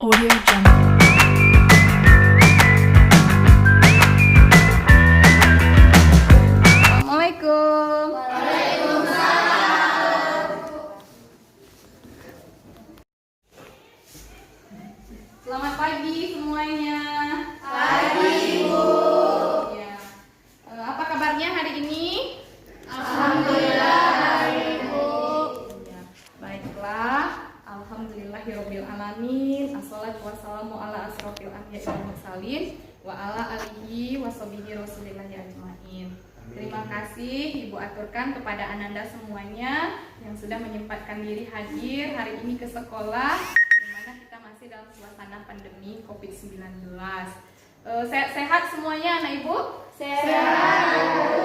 Audio Jungle. Assalamualaikum. Selamat pagi semuanya. Pagi, Ibu. Ya. Apa kabarnya hari ini? Alhamdulillah, Ibu. Ya. Baiklah. Alhamdulillahirabbil alamin. Assalatu wassalamu ala asrofil anbiya'i wal mursalin wa ala alihi washabihi rasulillahi ajmain. Terima kasih Ibu aturkan kepada Ananda semuanya yang sudah menyempatkan diri hadir hari ini ke sekolah, di mana kita masih dalam suasana pandemi COVID-19. Sehat semuanya anak Ibu? Sehat.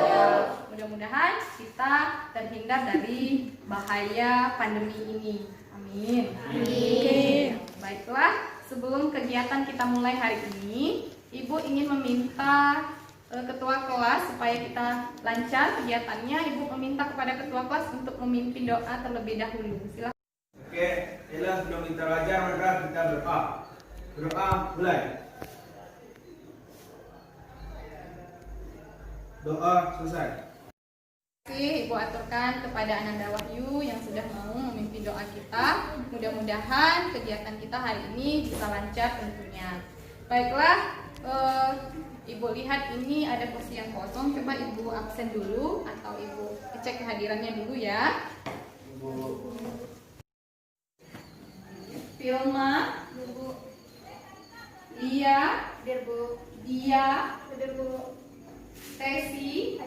Ya, mudah-mudahan kita terhindar dari bahaya pandemi ini. Amin. Amin. Baiklah, sebelum kegiatan kita mulai hari ini, Ibu ingin meminta ketua kelas supaya kita lancar kegiatannya. Ibu meminta kepada ketua kelas untuk memimpin doa terlebih dahulu. Silakan. Oke, ialah sebelum kita belajar maka kita berdoa. Berdoa mulai. Doa selesai. Terima kasih Ibu aturkan kepada Ananda Wahyu yang sudah mau memimpin doa kita. Mudah-mudahan kegiatan kita hari ini bisa lancar tentunya. Baiklah, Ibu lihat ini ada kursi yang kosong. Coba Ibu absen dulu atau Ibu cek kehadirannya dulu ya. Filma, Lia, Dia, Tesi,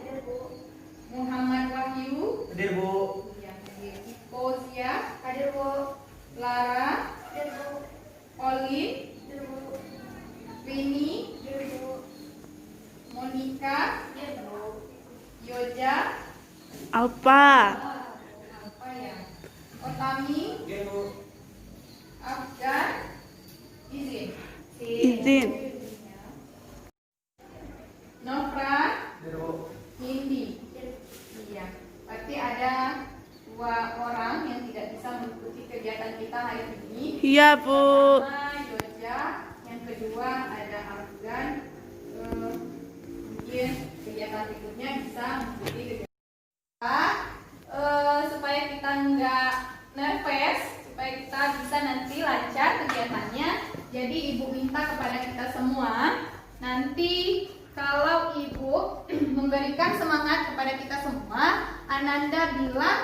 Muhammad Wahyu, Hadir, Bu. Fauzia, Lara, Olin, Rini, Monica, Yoja, Alpa. apa ya? Otami, Hadir, Bu. Afgan, Izin. Nofra, Hadir, Bu. Nindi. Iya, berarti ada 2 orang yang tidak bisa mengikuti kegiatan kita hari ini. Iya, Bu. Pertama Yoja, yang kedua ada Afgan. Mungkin kegiatan berikutnya bisa mengikuti kegiatan kita. Supaya kita nggak nervous, supaya kita bisa nanti lancar kegiatannya. Jadi Ibu minta kepada kita semua, nanti kalau Ibu memberikan semangat kepada kita semua, Ananda bilang,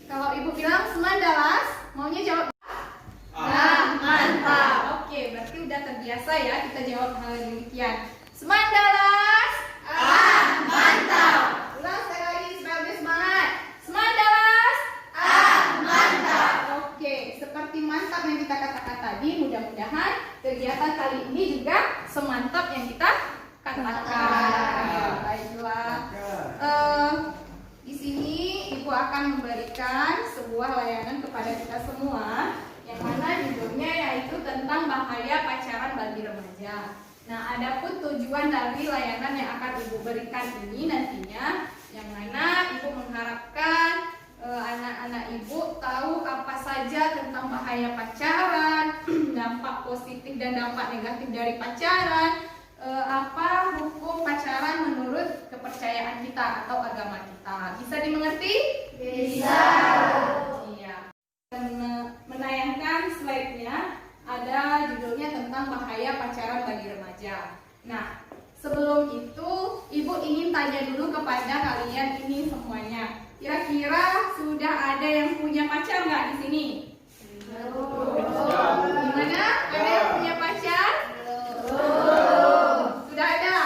kalau Ibu bilang semandalas, maunya jawab. Nah, mantap. Oke, berarti udah terbiasa ya kita jawab hal yang demikian. Semandalas. Mantap. Ulang sekali lagi supaya lebih semangat. Semandalas. Mantap. Oke, seperti mantap yang kita katakan tadi, mudah-mudahan kegiatan kali ini juga semantap yang kita katakan. Baiklah. Di sini Ibu akan memberikan sebuah layanan kepada kita semua, yang mana judulnya yaitu tentang bahaya pacaran bagi remaja. Nah, adapun tujuan dari layanan yang akan Ibu berikan ini nantinya, yang mana Ibu mengharapkan anak-anak Ibu tahu apa saja tentang bahaya pacaran, dampak positif dan dampak negatif dari pacaran, apa hukum pacaran menurut kepercayaan kita atau agama kita. Bisa dimengerti? Bisa. Iya. Menayangkan slide-nya ada judulnya tentang bahaya pacaran bagi remaja. Nah, sebelum itu Ibu ingin tanya dulu kepada kalian ini semuanya. Kira-kira sudah ada yang punya pacar nggak di sini? Gimana? Ada yang punya pacar? Sudah ada.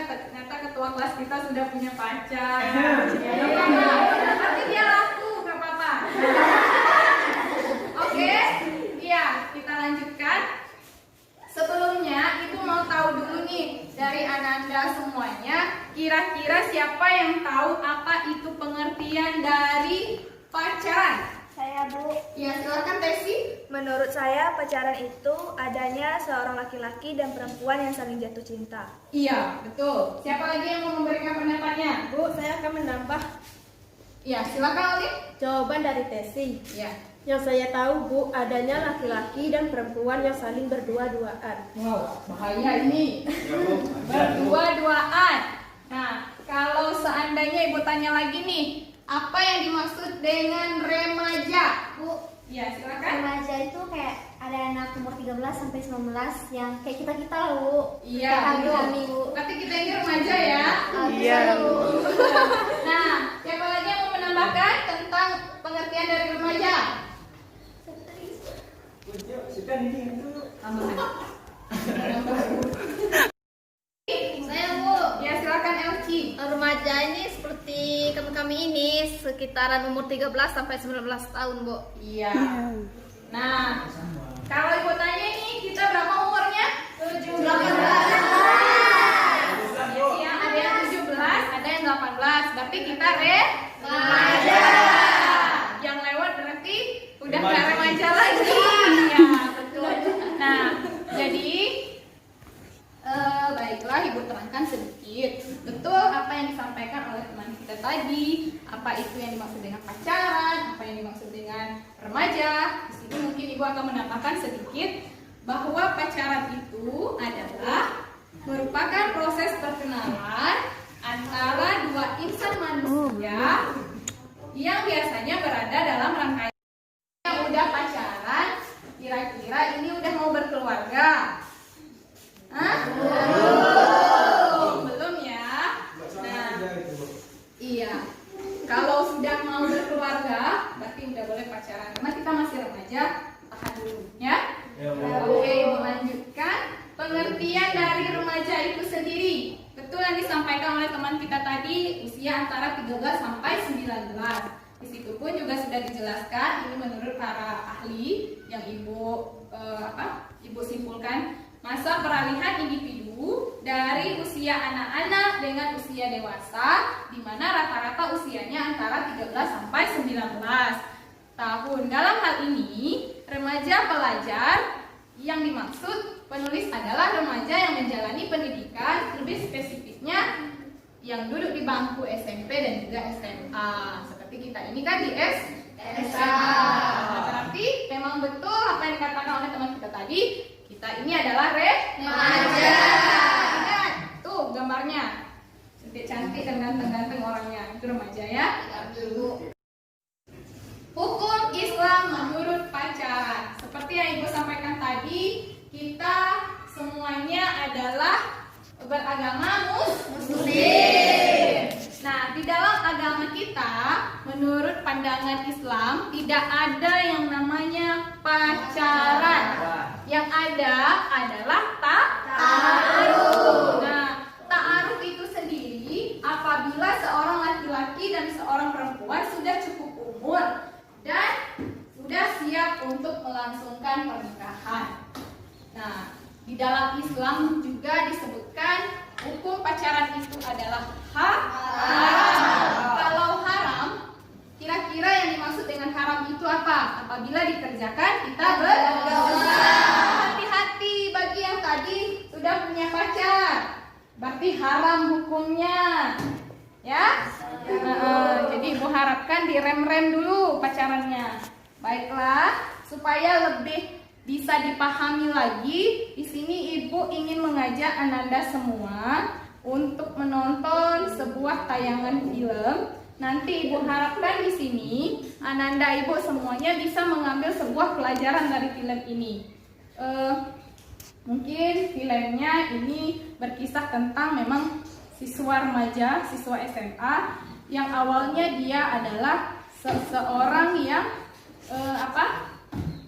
Ternyata ketua kelas kita sudah punya pacar. Tapi dia laku, nggak apa-apa. Oke, iya, kita lanjutkan. Sebelumnya, Ibu mau tahu dulu nih dari Ananda semuanya, kira-kira siapa yang tahu apa itu pengertian dari pacaran? Saya, Bu. Ya, silakan Tesi. Menurut saya pacaran itu adanya seorang laki-laki dan perempuan yang saling jatuh cinta. Iya, betul. Siapa lagi yang mau memberikan pendapatnya? Bu, saya akan menambah Ya, silakan Oli. jawaban dari Tesi. Ya. Yang saya tahu, Bu, adanya laki-laki dan perempuan yang saling berdua-duaan. Wow, bahaya ini. Ya, Bu. Berdua-duaan. Nah, kalau seandainya Ibu tanya lagi nih, apa yang dimaksud dengan remaja? Bu, Ya, silakan. remaja itu kayak ada anak umur 13 sampai 19 yang kayak kita-kita loh, Bu. Iya, Kayak betul. kami, Bu. Berarti kita ini remaja ya. Iya. Nah, siapa lagi yang mau menambahkan tentang pengertian dari remaja? Saya, Bu. Ya, silakan Elci. Remaja ini seperti kami ini sekitaran umur 13 sampai 19 tahun, Bu. Iya. Nah, kalau Ibu tanya nih, kita berapa umurnya? 17. Ya, ada yang 17, ada yang 18. Berarti kita remaja. Yang lewat berarti udah nggak remaja lagi. Ya, betul. Nah, jadi baiklah Ibu terangkan sedikit. Betul apa yang disampaikan oleh teman kita tadi. Apa itu yang dimaksud dengan pacaran, apa yang dimaksud dengan remaja. Di sini mungkin Ibu akan menambahkan sedikit bahwa pacaran itu adalah merupakan proses perkenalan antara dua insan manusia yang biasanya berada dalam rangkaian yang udah pacaran. Kira-kira ini udah mau berkeluarga? Hah? Belum ya. Nah, iya. Kalau sudah mau berkeluarga, berarti udah boleh pacaran. Karena kita masih remaja, tahan dulu, ya. Ya, Bu. Oke, Ibu lanjutkan. Pengertian dari remaja itu sendiri. Betul yang disampaikan oleh teman kita tadi, usia antara 13 sampai 19. Di situ pun juga sudah dijelaskan, ini menurut para ahli yang Ibu simpulkan. Masa peralihan individu dari usia anak-anak dengan usia dewasa, di mana rata-rata usianya antara 13 sampai 19 tahun. Dalam hal ini, remaja pelajar yang dimaksud penulis adalah remaja yang menjalani pendidikan, lebih spesifiknya yang duduk di bangku SMP dan juga SMA. Seperti kita ini kan di SMA. Berarti memang betul apa yang dikatakan oleh teman kita tadi. Kita ini adalah remaja. Ingat, tuh gambarnya. Cantik dan ganteng-ganteng orangnya. Itu remaja ya. Hukum Islam menurut pacaran. Seperti yang Ibu sampaikan tadi, kita semuanya adalah beragama Muslim. Nah, di dalam agama kita, menurut pandangan Islam, tidak ada yang namanya pacaran. Yang ada adalah ta'aruf. Nah, ta'aruf itu sendiri apabila seorang laki-laki dan seorang perempuan sudah cukup umur dan sudah siap untuk melangsungkan pernikahan. Nah, di dalam Islam juga disebutkan hukum pacaran itu adalah haram. Kalau haram, kira-kira yang dimaksud dengan haram itu apa? Apabila dikerjakan kita berdosa. Hati-hati bagi yang tadi sudah punya pacar, berarti haram hukumnya. Ya? Jadi Ibu harapkan direm-rem dulu pacarannya. Baiklah, supaya lebih bisa dipahami lagi, di sini Ibu ingin mengajak Ananda semua untuk menonton sebuah tayangan film. Nanti Ibu harapkan di sini Ananda Ibu semuanya bisa mengambil sebuah pelajaran dari film ini. Mungkin filmnya ini berkisah tentang memang siswa remaja, siswa SMA yang awalnya dia adalah seseorang yang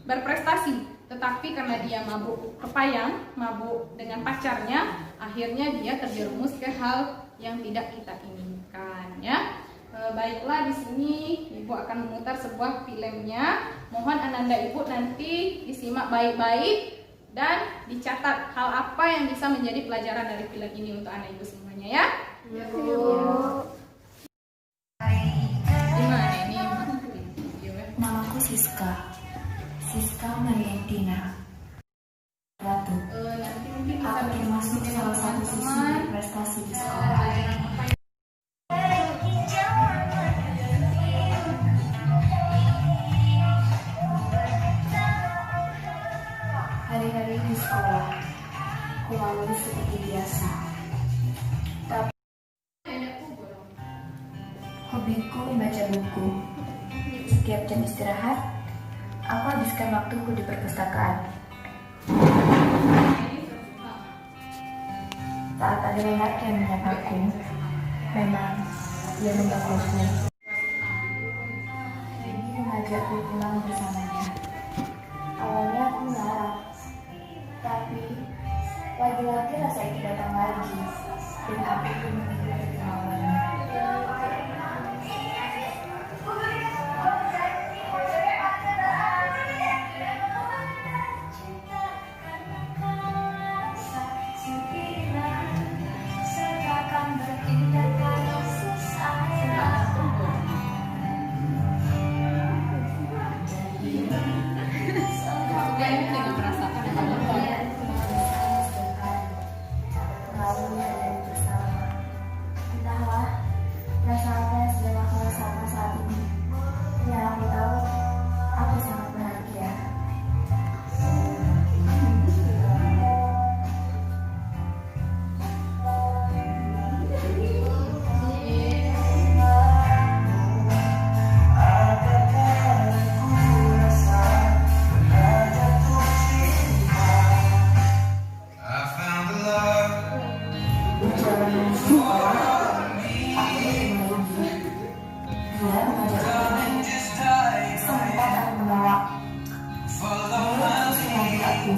berprestasi, tetapi karena dia mabuk kepayang, mabuk dengan pacarnya, akhirnya dia terjerumus ke hal yang tidak kita inginkan, ya. Baiklah, di sini Ibu akan memutar sebuah filmnya. Mohon Ananda Ibu nanti disimak baik-baik dan dicatat hal apa yang bisa menjadi pelajaran dari film ini untuk anak Ibu semuanya, ya. Gimana ini? Namaku Siska Mariantina Ratu. Nanti mungkin bisa Aku termasuk salah satu siswi berprestasi di sekolah. Hari-hari di sekolah, aku lalui seperti biasa. Tapi hobiku membaca buku. Setiap jam istirahat, aku habiskan waktuku di perpustakaan. Saat ada lelaki yang menyapaku, memang dia membangunku. Dia mengajakku pulang bersamanya. Awalnya aku marah, tapi lagi-lagi rasa itu datang lagi, dan aku pun mengikuti kemauannya. Entahlah, rasa apa yang sedang aku rasakan saat ini. Yang aku tahu, aku sangat bahagia. Berjalan dari sekolah, aku bertemu lagi. Dia mengajak pergi. Sempat aku menolak. Dia menghubungi aku.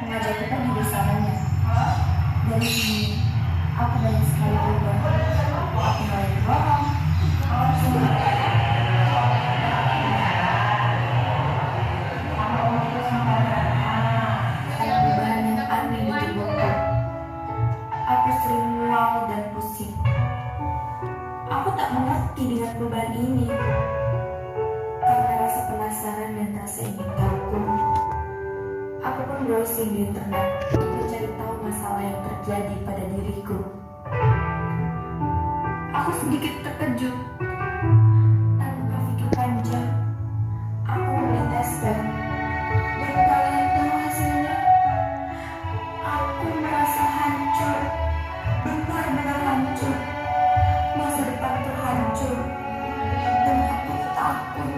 Mengajakku pergi bersamanya. Dari sini, aku banyak sekali berubah. Aku mulai berbohong. Ada perubahan yang aneh di tubuhku. Aku sering mual dan pusing. Aku tak mengerti dengan perubahan ini. Karena rasa penasaran dan rasa ingin tahu, aku pun browsing di internet untuk mencari tahu masalah yang terjadi pada diriku. Aku sedikit terkejut. Tanpa pikir panjang, aku meneteskan. Dan kalian tahu hasilnya? Aku merasa hancur. Benar-benar hancur. Masa depan terhancur. Dan aku takut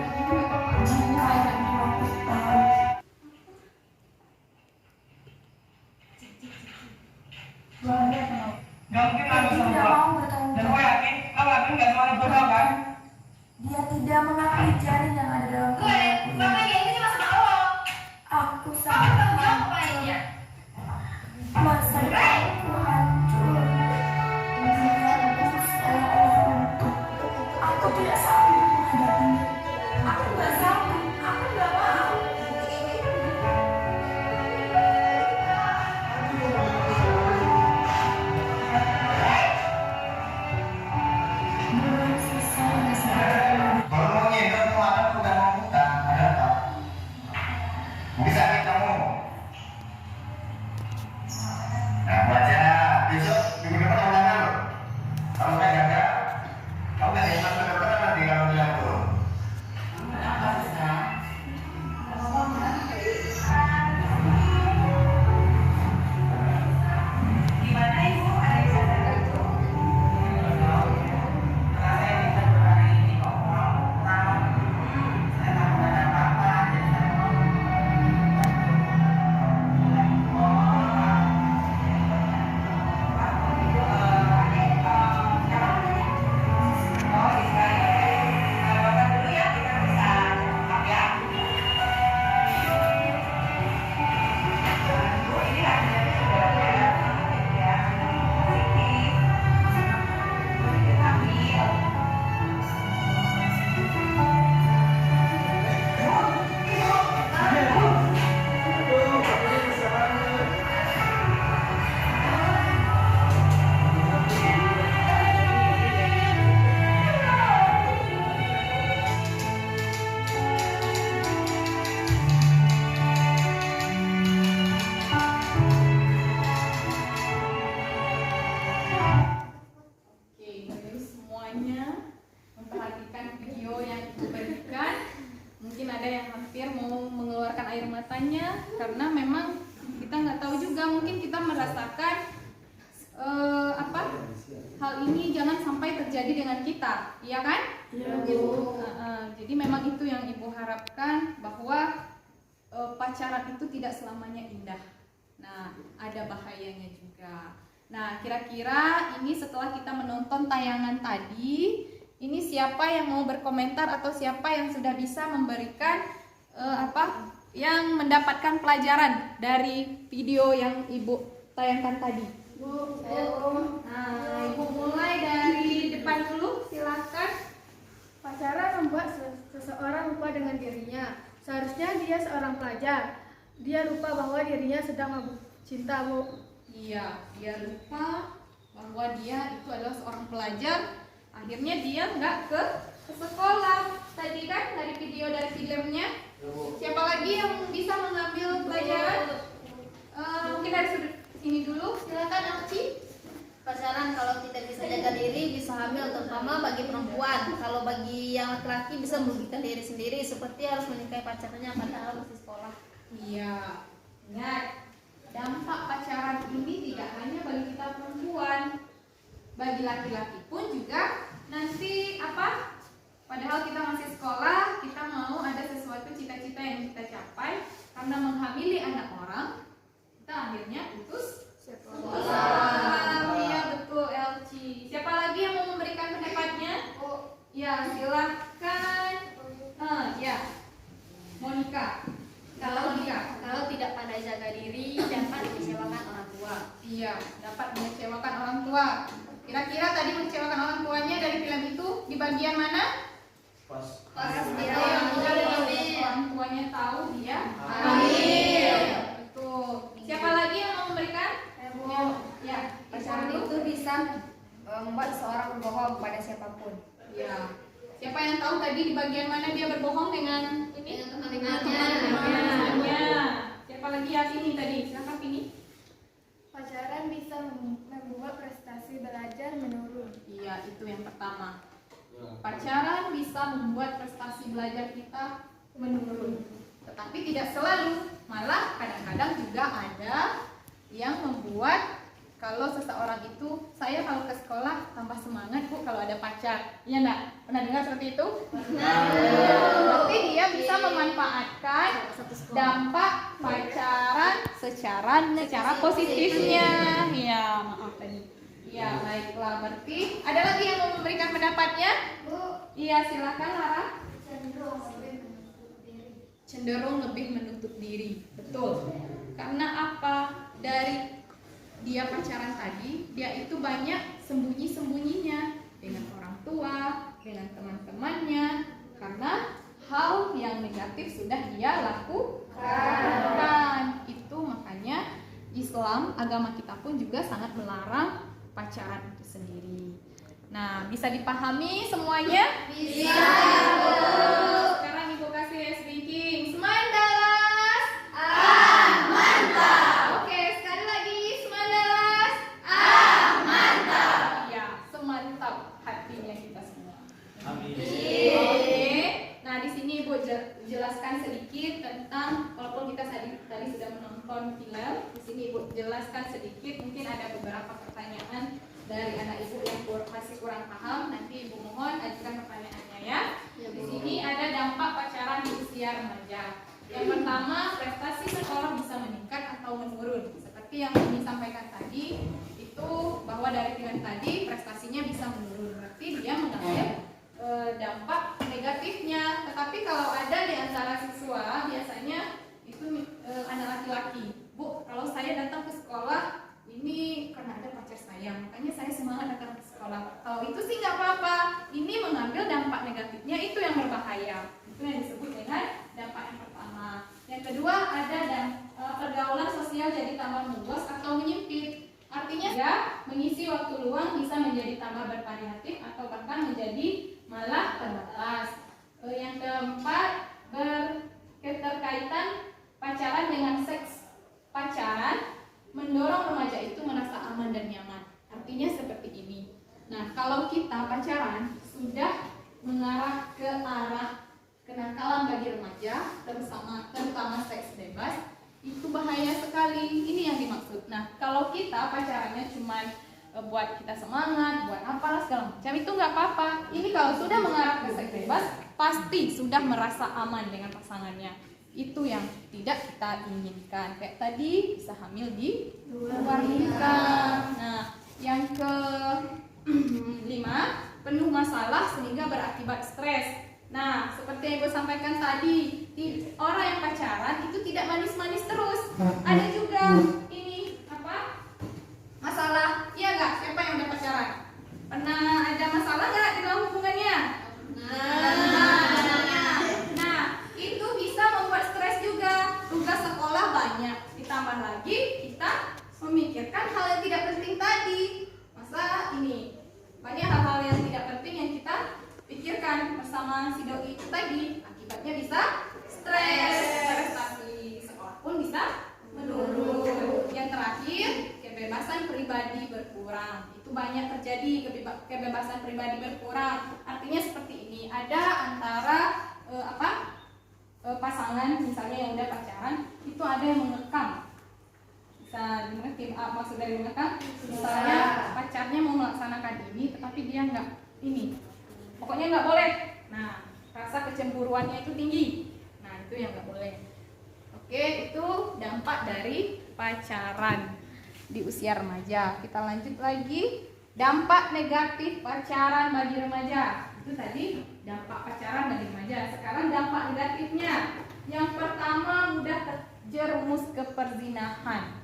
jika aku tahu. Gak mungkin Aku tidak mau bertanggung Dan jawab. gue yakin, lo yakin gak sama bodoh kan? mengeluarkan air matanya karena memang kita nggak tahu juga, mungkin kita merasakan hal ini jangan sampai terjadi dengan kita, iya kan? Iya, Bu. Jadi memang itu yang Ibu harapkan, bahwa pacaran itu tidak selamanya indah. Nah, ada bahayanya juga. Nah, kira-kira ini setelah kita menonton tayangan tadi, ini siapa yang mau berkomentar atau siapa yang sudah bisa memberikan yang mendapatkan pelajaran dari video yang Ibu tayangkan tadi? Nah, Ibu mulai dari depan dulu, silakan. Pacaran membuat seseorang lupa dengan dirinya. Seharusnya dia seorang pelajar. Dia lupa bahwa dirinya sedang mabuk cinta, Bu. Iya, dia lupa bahwa dia itu adalah seorang pelajar. Akhirnya dia nggak ke sekolah. Tadi kan dari filmnya. Siapa lagi yang bisa mengambil pelajaran? Mungkin dari sudut sini dulu. Silakan, Alci. Pacaran kalau tidak bisa jaga diri bisa hamil, terutama bagi perempuan. Kalau bagi yang laki-laki bisa merugikan diri sendiri, seperti harus menikahi pacarnya padahal masih sekolah. Iya, ingat, dampak pacaran ini tidak hanya bagi kita perempuan, bagi laki-laki pun juga nanti padahal kita masih sekolah, kita mau ada sesuatu cita-cita yang kita capai, karena menghamili anak orang, kita akhirnya putus sekolah. Iya, betul, Elci. Siapa lagi yang mau memberikan pendapatnya? Ya, silakan. Ya, Monica. Kalau tidak pandai jaga diri dapat mengecewakan orang tua. Iya, dapat mengecewakan orang tua. Kira-kira tadi mengecewakan orang tuanya dari film itu di bagian mana? Pas. Dia Orang tuanya tahu dia hamil. Betul. Siapa lagi yang mau memberikan? Ya, Pacaran itu bisa membuat seorang berbohong pada siapapun. Ya. Siapa yang tahu tadi di bagian mana dia berbohong dengan ini? Dengan temannya. Siapa lagi ya sini tadi? Silakan Pini. Pacaran bisa membuat prestasi belajar menurun. Iya, itu yang pertama. Pacaran bisa membuat prestasi belajar kita menurun. Tetapi tidak selalu. Malah kadang-kadang juga ada yang membuat kalau seseorang itu, saya kalau ke sekolah tambah semangat Bu kalau ada pacar. Iya enggak? Pernah dengar seperti itu? Berarti dia bisa memanfaatkan dampak pacaran secara positifnya. Iya, maaf tadi. Iya, baiklah. Berarti ada lagi yang mau memberikan pendapatnya? Bu. Iya, silakan Lara. Cenderung lebih menutup diri. Betul. Karena apa? Dari dia pacaran tadi, dia itu banyak sembunyi-sembunyinya dengan orang tua, dengan teman-temannya, karena hal yang negatif sudah dia lakukan. Itu makanya Islam, agama kita pun juga sangat melarang pacaran itu sendiri. Nah, bisa dipahami semuanya? Bisa. Sekarang Ibu kasih ranking. Semandalas. Mantap. Oke, sekali lagi semandalas. Mantap. Ya, semantap hatinya kita semua. Amin. Oke. Nah, di sini Ibu jelaskan sedikit tentang, walaupun kita tadi sudah menonton film, di sini Ibu jelaskan sedikit, mungkin ada beberapa pertanyaan dari anak Ibu yang masih kurang paham. Nanti Ibu mohon ajukan pertanyaannya ya. Di sini ada dampak pacaran di usia remaja. Yang pertama, prestasi sekolah bisa meningkat atau menurun. Seperti yang Ini sampaikan tadi, itu bahwa dari film tadi prestasinya bisa menurun. Berarti dia mengambil dampak negatifnya. Tetapi kalau ada di antara siswa, biasanya itu anak laki-laki. Bu, kalau saya datang ke sekolah, ini karena ada pacar saya, makanya saya semangat datang ke sekolah. Kalau itu sih nggak apa-apa. Ini mengambil dampak negatifnya, itu yang berbahaya. Itu yang disebut dengan dampak yang pertama. Yang kedua, ada pergaulan sosial jadi tambah meluas atau menyempit. Artinya ya, mengisi waktu luang bisa menjadi tambah bervariatif atau bahkan menjadi malah terbatas. Yang keempat, berketerkaitan pacaran dengan seks. Pacaran mendorong remaja itu merasa aman dan nyaman. Artinya seperti ini. Nah, kalau kita pacaran sudah mengarah ke arah kenakalan bagi remaja, terutama sekali. Ini yang dimaksud. Nah, kalau kita pacarannya cuma buat kita semangat, buat apalah segala macam, itu nggak apa-apa. Ini kalau sudah mengarah ke seks bebas, pasti sudah merasa aman dengan pasangannya. Itu yang tidak kita inginkan. Kayak tadi bisa hamil di luar nikah. Nah, yang ke-5, penuh masalah sehingga berakibat stres. Nah, seperti yang Ibu sampaikan tadi, orang yang pacaran itu tidak manis-manis terus. Ada juga ini masalah, iya nggak? Siapa yang udah pacaran? Pernah ada masalah nggak di dalam hubungannya? Nah, itu bisa membuat stres juga. Tugas sekolah banyak, ditambah lagi kita memikirkan hal yang tidak penting tadi. Masa ini banyak hal-hal yang tidak penting yang kita pikirkan bersama si doi itu tadi. Akibatnya bisa stres, prestasi sekolah pun bisa menurun. Yang terakhir, kebebasan pribadi berkurang. Itu banyak terjadi, kebebasan pribadi berkurang. Artinya seperti ini, ada antara pasangan misalnya yang udah pacaran, itu ada yang mengekang. Bisa dimengerti maksud dari mengekang? Misalnya pacarnya mau melaksanakan ini, tetapi dia nggak ini, pokoknya nggak boleh. Nah, rasa kecemburuannya itu tinggi. Nah, itu yang nggak boleh. Oke, itu dampak dari pacaran di usia remaja. Kita lanjut lagi, dampak negatif pacaran bagi remaja. Itu tadi dampak pacaran bagi remaja. Sekarang dampak negatifnya. Yang pertama, mudah terjerumus ke perzinahan.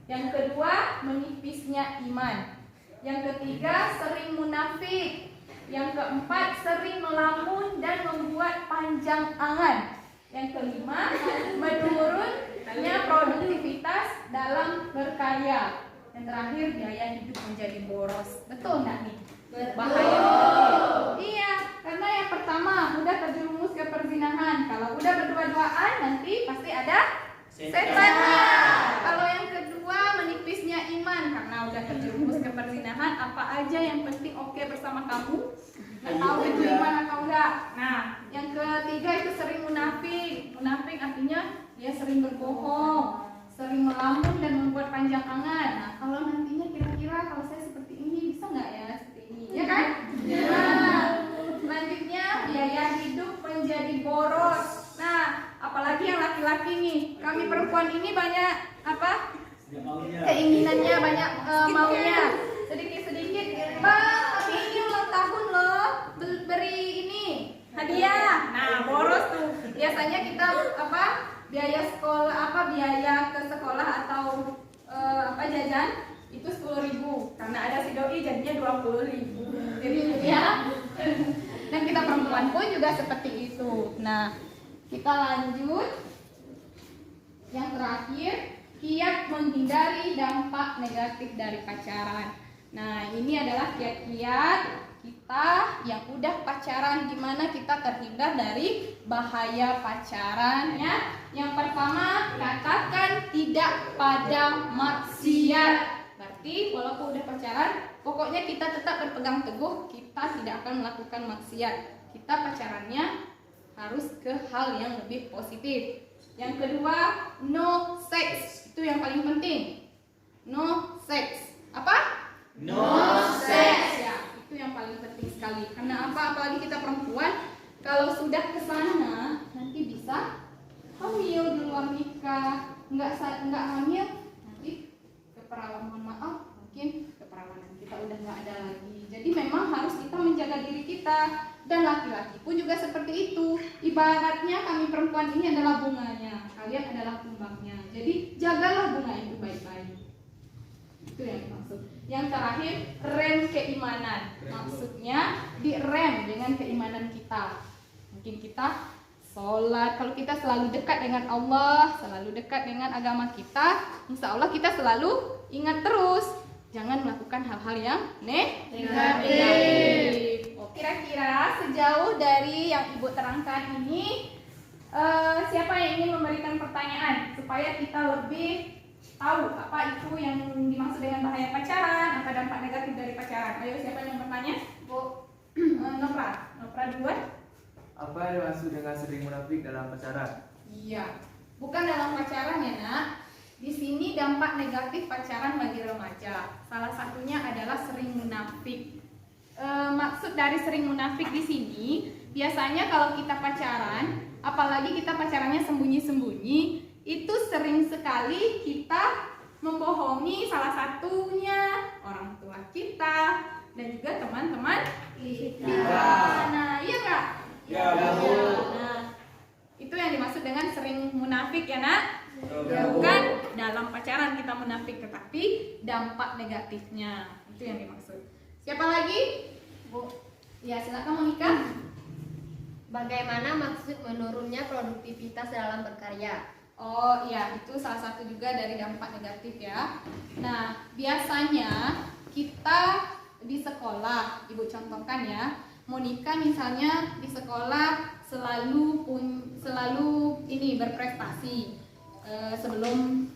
Yang kedua, menipisnya iman. Yang ketiga, sering munafik. Yang keempat, sering melamun dan membuat panjang angan. Yang kelima, menurunnya produktivitas dalam berkarya. Yang terakhir, biaya hidup menjadi boros. Betul nggak nih? Bahaya. Iya, karena yang pertama udah terjerumus ke perzinahan. Kalau udah berdua-duaan nanti pasti ada setannya. Kalau yang kedua, menipisnya iman, karena udah terjerumus ke perzinahan, apa aja yang penting oke bersama kamu, nggak tahu itu iman atau enggak. Nah, yang ketiga itu sering munafik. Munafik artinya dia sering berbohong, sering melamun dan membuat panjang angan. Nah, kalau nantinya kira-kira kalau saya seperti ini bisa nggak ya seperti ini, ya kan? Nah, selanjutnya biaya hidup menjadi boros. Nah, apalagi yang laki-laki nih, kami perempuan ini banyak keinginannya, banyak maunya. Sedikit-sedikit, Bang, tapi ini ulang tahun loh, beri ini hadiah. Nah, boros tuh. Biasanya kita biaya sekolah, biaya ke sekolah atau jajan itu 10.000. Karena ada si doi jadinya 20.000. Jadi ya. Dan kita perempuan pun juga seperti itu. Nah, kita lanjut. Yang terakhir, kiat menghindari dampak negatif dari pacaran. Nah, ini adalah kiat-kiat kita yang udah pacaran, gimana kita terhindar dari bahaya pacaran ya. Yang pertama, katakan tidak pada maksiat. Berarti walaupun udah pacaran, pokoknya kita tetap berpegang teguh, kita tidak akan melakukan maksiat. Kita pacarannya harus ke hal yang lebih positif. Yang kedua, no sex. Itu yang paling penting. No sex. Apa? No sex. Ya, itu yang paling penting sekali. Karena apa? Apalagi kita perempuan, kalau sudah ke sana nanti bisa hamil di luar nikah. Enggak hamil, nanti keperawanan, mohon maaf, mungkin keperawanan kita udah nggak ada lagi. Jadi memang harus kita menjaga diri kita. Dan laki-laki pun juga seperti itu. Ibaratnya kami perempuan ini adalah bunganya, kalian adalah kembangnya. Jadi jagalah bunga itu baik-baik. Itu yang dimaksud. Yang terakhir, rem keimanan. Maksudnya direm dengan keimanan kita. Mungkin kita sholat, kalau kita selalu dekat dengan Allah, selalu dekat dengan agama kita, insya Allah kita selalu ingat terus, jangan melakukan hal-hal yang negatif. Kira-kira sejauh dari yang Ibu terangkan ini, siapa yang ingin memberikan pertanyaan supaya kita lebih tahu apa itu yang dimaksud dengan bahaya pacaran, apa dampak negatif dari pacaran? Ayo, siapa yang bertanya? Bu Nopra duluan. Apa yang dimaksud dengan sering munafik dalam pacaran? Iya, bukan dalam pacaran ya nak, Di sini dampak negatif pacaran bagi remaja. Salah satunya adalah sering munafik. Maksud dari sering munafik di sini, biasanya kalau kita pacaran, apalagi kita pacarannya sembunyi-sembunyi, itu sering sekali kita membohongi salah satunya orang tua kita dan juga teman-teman kita. Nah, iya nggak? Ya, Bu. Nah, itu yang dimaksud dengan sering munafik ya, Nak? Bukan dalam pacaran kita munafik, tetapi dampak negatifnya. Itu yang dimaksud. Siapa lagi? Bu. Ya, silakan Monika. Bagaimana maksud menurunnya produktivitas dalam berkarya? Oh iya, itu salah satu juga dari dampak negatif ya. Nah, biasanya kita di sekolah, Ibu contohkan ya, Monika misalnya di sekolah selalu ini berprestasi sebelum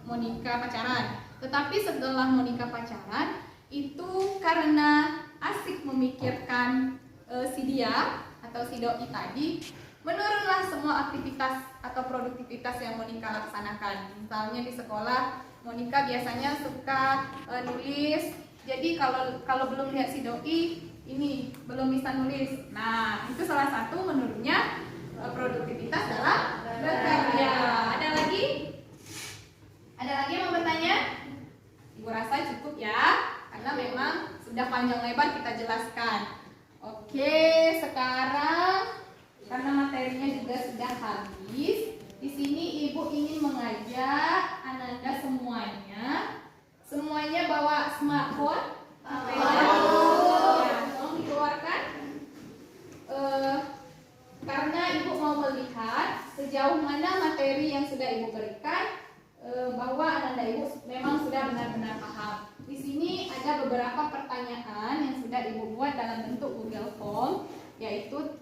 Monika pacaran. Tetapi setelah Monika pacaran, itu karena asik memikirkan si dia atau si doi tadi, menurunlah semua aktivitas atau produktivitas yang Monika laksanakan. Misalnya di sekolah, Monika biasanya suka nulis. Jadi kalau belum lihat si doi, ini belum bisa nulis. Nah, itu salah satu menurunnya produktivitas dalam berkarya. Ada lagi? Ada lagi yang mau bertanya? Ibu rasa cukup ya, karena memang sudah panjang lebar kita jelaskan. Oke, sekarang karena materinya juga sudah habis, di sini Ibu ingin mengajak Ananda semuanya bawa smartphone. Ya, tolong dikeluarkan. Karena Ibu mau melihat sejauh mana materi yang sudah Ibu berikan, bahwa Ananda Ibu memang sudah benar-benar paham. Di sini ada beberapa pertanyaan yang sudah Ibu buat dalam bentuk Google Form, yaitu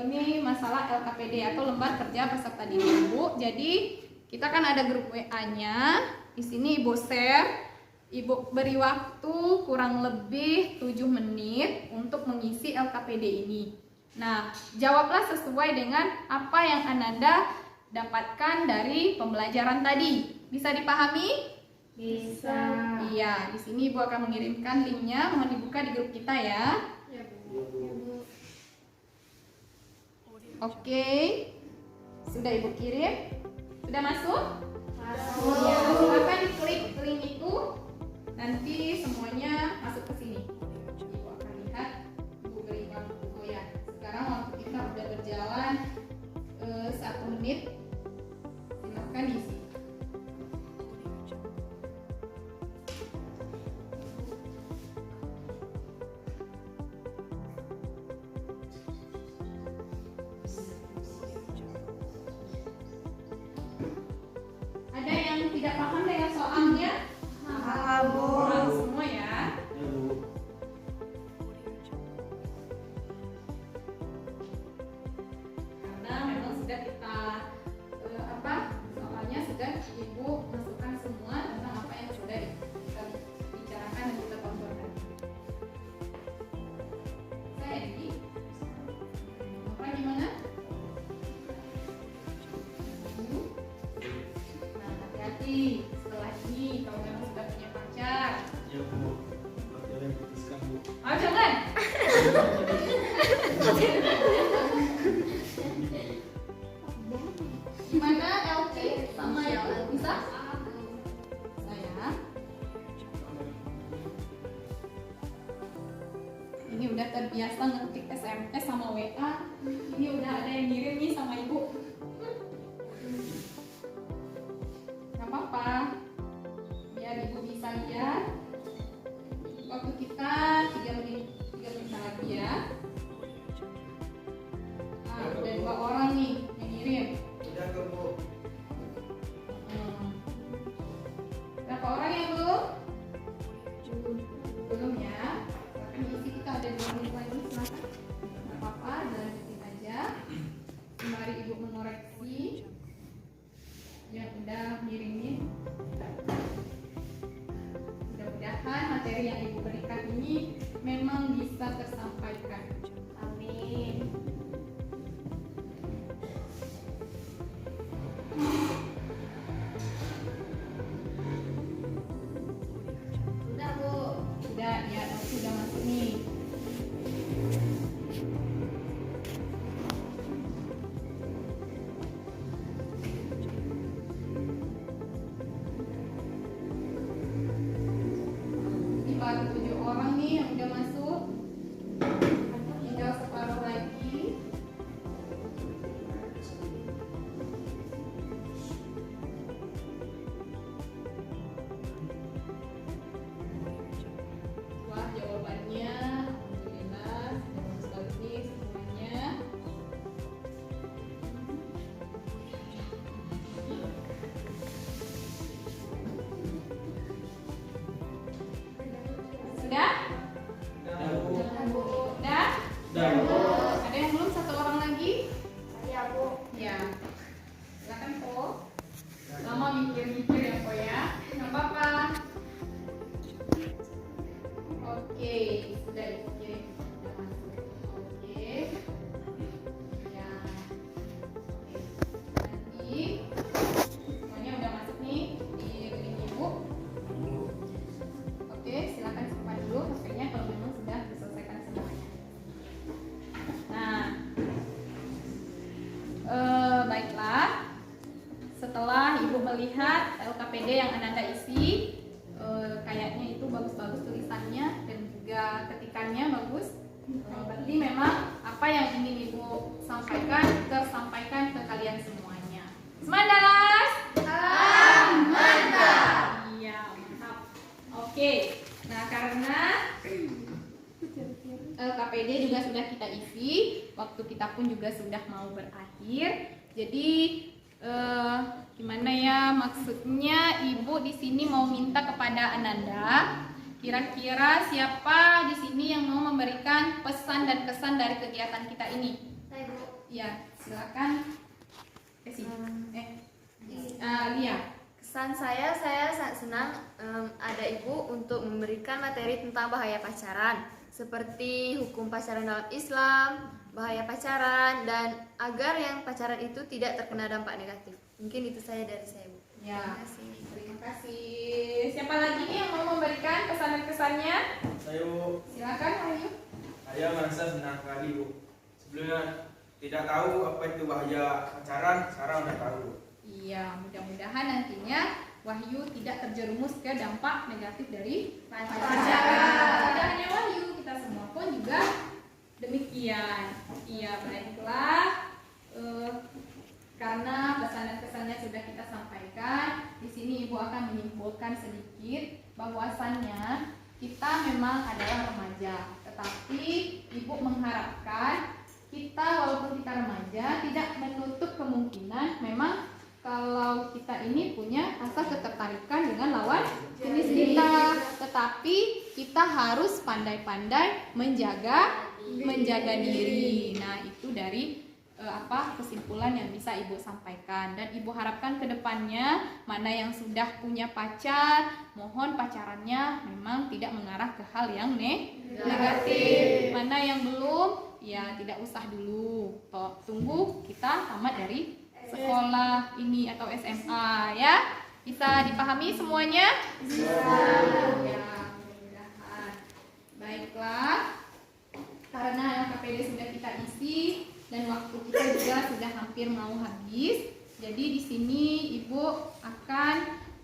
ini masalah LKPD atau lembar kerja peserta didik Ibu. Jadi kita kan ada grup WA-nya. Di sini Ibu share, Ibu beri waktu kurang lebih 7 menit untuk mengisi LKPD ini. Nah, jawablah sesuai dengan apa yang Ananda dapatkan dari pembelajaran tadi. Bisa dipahami? Bisa. Iya, di sini Ibu akan mengirimkan linknya. Mohon dibuka di grup kita ya. Oke, sudah Ibu kirim? Sudah masuk? Masuk. Ya, silakan diklik link itu, nanti semuanya masuk ke sini. Ibu akan lihat, Ibu beri waktu. Oh ya, sekarang waktu kita sudah berjalan 1 menit. Silakan diisi. Ada yang tidak paham dengan soalnya? Paham, Bu. Paham semua ya? Ya, Bu. Karena memang sudah kita soalnya sudah Ibu masukkan semua tentang apa yang sudah kita bicarakan dan kita tontonkan. Saya Edi. Apa gimana? Nah, hati-hati setelah ini kalau memang sudah punya pacar. Ya, Bu. Pacar yang putuskan, Bu. Oh, jangan. Gimana LT sama Ibu? Bisa? Saya. Ini udah terbiasa ngetik SMS sama WA. Ini udah ada yang ngirim nih sama Ibu. Gak apa-apa. Biar Ibu bisa lihat. Waktu kita 3 menit lagi ya. Nah, udah 2 orang nih yang ngirim. Udah ke, Bu. Berapa orang yang belum? Belum ya. Silahkan diisi, kita ada 2 menit lagi, silahkan. Gak apa-apa, lanjutin aja. Sembari Ibu Silakan Po. Lama mikir-mikir ya Po ya. Nggak apa-apa. Oke, sudah dikirim. Sudah masuk. Oke. Ya. Oke. Nanti semuanya udah masuk nih di rekening Ibu. Oke, silakan simpan dulu HP-nya kalau memang sudah diselesaikan semuanya. Nah, baiklah. Setelah Ibu melihat LKPD yang Ananda isi, kayaknya itu bagus-bagus tulisannya dan juga ketikannya bagus. Berarti memang apa yang ingin Ibu sampaikan tersampaikan ke kalian semuanya. Semangat! Mantap! Iya, mantap. Oke, nah karena LKPD juga sudah kita isi, waktu kita pun juga sudah mau berakhir. Jadi gimana ya, maksudnya Ibu di sini mau minta kepada Ananda, kira-kira siapa di sini yang mau memberikan pesan dan kesan dari kegiatan kita ini? Saya Bu. Ya, silakan. Lia. Kesan saya sangat senang ada ibu untuk memberikan materi tentang bahaya pacaran, seperti hukum pacaran dalam Islam, bahaya pacaran, dan agar yang pacaran itu tidak terkena dampak negatif. Mungkin itu saja dari saya, Bu. Ya, Terima kasih. terima kasih. Siapa lagi nih yang mau memberikan pesan dan kesannya? Saya Bu, Silakan, Ayu. saya merasa senang sekali Bu. Sebelumnya tidak tahu apa itu bahaya pacaran, sekarang udah tahu. Iya, mudah-mudahan nantinya Wahyu tidak terjerumus ke dampak negatif dari pacaran. Tidak hanya Wahyu, kita semua pun juga demikian. Iya, baiklah. Karena pesan dan kesannya sudah kita sampaikan, di sini Ibu akan menyimpulkan sedikit bahwasannya kita memang adalah remaja, tetapi Ibu mengharapkan kita walaupun kita remaja tidak menutup kemungkinan memang kalau kita ini punya rasa ketertarikan dengan lawan jenis kita, tetapi kita harus pandai-pandai menjaga diri. Nah, itu dari kesimpulan yang bisa Ibu sampaikan, dan Ibu harapkan ke depannya mana yang sudah punya pacar, mohon pacarannya memang tidak mengarah ke hal yang negatif. Mana yang belum, ya tidak usah dulu. Tunggu kita tamat dari sekolah ini atau SMA ya. Bisa dipahami semuanya? Ya, mudah-mudahan. Baiklah. Karena LKPD sudah kita isi dan waktu kita juga sudah hampir mau habis. Jadi di sini Ibu akan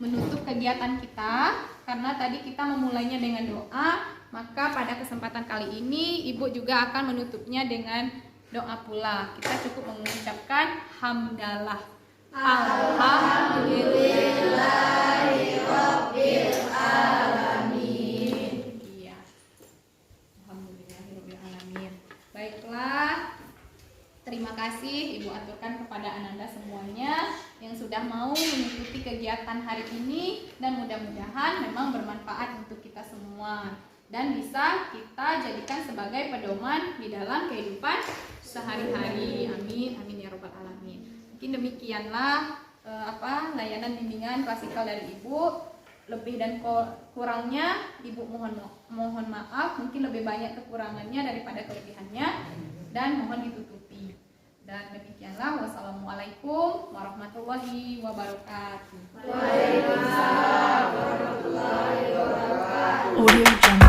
menutup kegiatan kita karena tadi kita memulainya dengan doa, maka pada kesempatan kali ini Ibu juga akan menutupnya dengan doa pula. Kita cukup mengucapkan hamdalah. Alhamdulillahirabbil alamin. Iya. Alhamdulillahirabbil alamin. Baiklah. Terima kasih Ibu aturkan kepada Ananda semuanya yang sudah mau mengikuti kegiatan hari ini, dan mudah-mudahan memang bermanfaat untuk kita semua dan bisa kita jadikan sebagai pedoman di dalam kehidupan sehari-hari. Amin, amin ya robbal alamin. Mungkin demikianlah layanan bimbingan klasikal dari Ibu. Lebih dan kurangnya Ibu mohon maaf, mungkin lebih banyak kekurangannya daripada kelebihannya, dan mohon ditutupi. Dan demikianlah, wassalamualaikum warahmatullahi wabarakatuh. Waalaikumsalam warahmatullahi wabarakatuh. Audio Jungle.